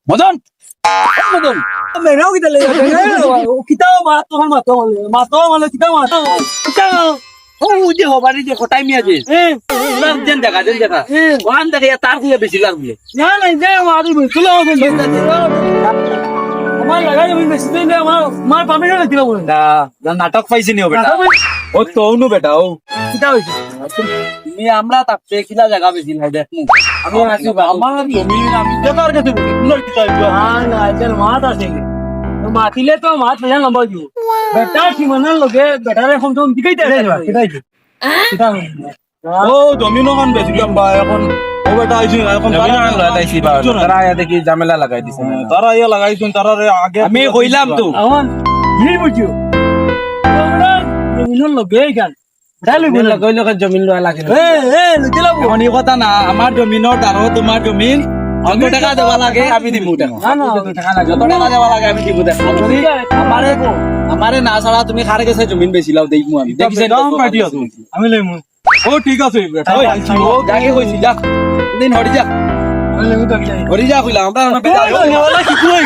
মদন মদন মেরাও কি তালে কিতাও মাতো মানে কিতাও ও যে হবারি যে কোটাই মিয়া যে দেন দেখা ওখান থেকে তার দিয়ে বেশি লাগবে না না যে মারি চলে আমার লাগাই আমি বেশি দিন আমার পাবে না দিলা বলে নাটক পাইছি নি বেটা ও তো অনু বেটা ও কিতা হইছে তুমি আমরা তাপতে খিলা জায়গা বেশি লাই দেখমু আমি আসি আমার জমি আমি দেখার কাছে সুন্দর কি চাইবো না না এর মাত আছে মাতিলে তো মাত ভেজা লম্বা দিও বেটা কি মানার লগে বেটারে কম কম দিকাইতে কিতাই কিতা ও জমি নখন বেশি লম্বা এখন ও বেটা আইছি এখন তারা আয়া দেখি ঝামেলা লাগাই দিছে তারা ইয়া লাগাইছেন তারা আগে আমি কইলাম তো এখন হিল বুঝিও তোমরা জমিনের লগে গান জমিন লোৱা লাগে লুটিলা এখন এই কথা না আমার জমিনের দ্বারা তোমার জমিন অল্প টাকা দেওয়া লাগে আমি দিব টাকা না না টাকা লাগে যত টাকা দেওয়া লাগে আমি দিব টাকা আমারে আমারে না ছাড়া তুমি খারে গেছে জমিন বেচিলাও দেখমু আমি দেখিছেন আমি লইমু ও ঠিক আছে বেটা ওই আইছি ও যাকে কইছি যা দিন হরি যা আমি লইমু তো হরি যা কইলাম আমরা কি কই